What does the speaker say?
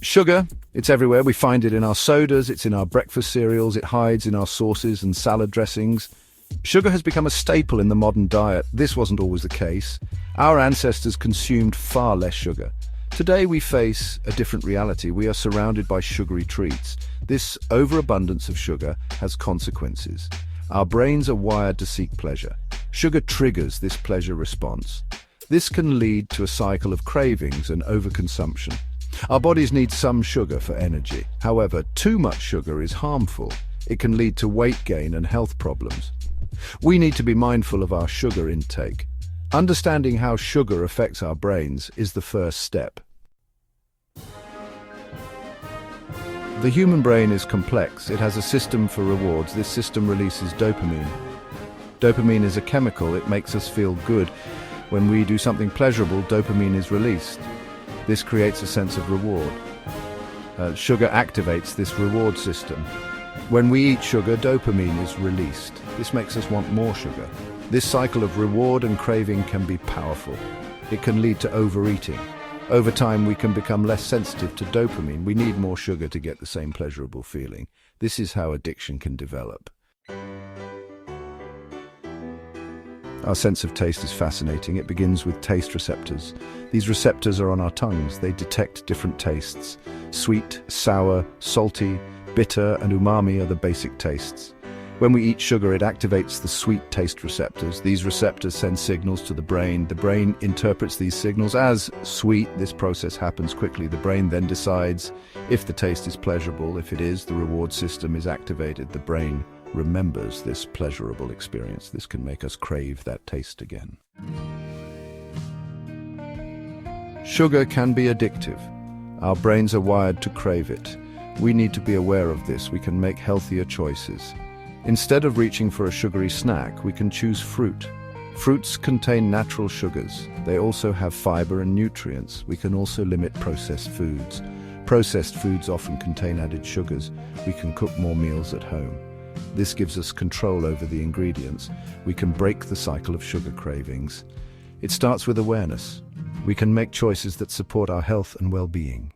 Sugar, it's everywhere. We find it in our sodas, it's in our breakfast cereals, it hides in our sauces and salad dressings. Sugar has become a staple in the modern diet. This wasn't always the case. Our ancestors consumed far less sugar. Today we face a different reality. We are surrounded by sugary treats. This overabundance of sugar has consequences. Our brains are wired to seek pleasure. Sugar triggers this pleasure response. This can lead to a cycle of cravings and overconsumption. Our bodies need some sugar for energy. However, too much sugar is harmful. It can lead to weight gain and health problems. We need to be mindful of our sugar intake. Understanding how sugar affects our brains is the first step. The human brain is complex. It has a system for rewards. This system releases dopamine. Dopamine is a chemical. It makes us feel good. When we do something pleasurable, dopamine is released. This creates a sense of reward. Sugar activates this reward system. When we eat sugar, dopamine is released. This makes us want more sugar. This cycle of reward and craving can be powerful. It can lead to overeating. Over time, we can become less sensitive to dopamine. We need more sugar to get the same pleasurable feeling. This is how addiction can develop. Our sense of taste is fascinating. It begins with taste receptors. These receptors are on our tongues. They detect different tastes. Sweet, sour, salty, bitter, and umami are the basic tastes. When we eat sugar, it activates the sweet taste receptors. These receptors send signals to the brain. The brain interprets these signals as sweet. This process happens quickly. The brain then decides if the taste is pleasurable. If it is, the reward system is activated. The brain remembers this pleasurable experience. This can make us crave that taste again. Sugar can be addictive. Our brains are wired to crave it. We need to be aware of this. We can make healthier choices. Instead of reaching for a sugary snack, we can choose fruit. Fruits contain natural sugars. They also have fiber and nutrients. We can also limit processed foods. Processed foods often contain added sugars. We can cook more meals at home. This gives us control over the ingredients. We can break the cycle of sugar cravings. It starts with awareness. We can make choices that support our health and well-being.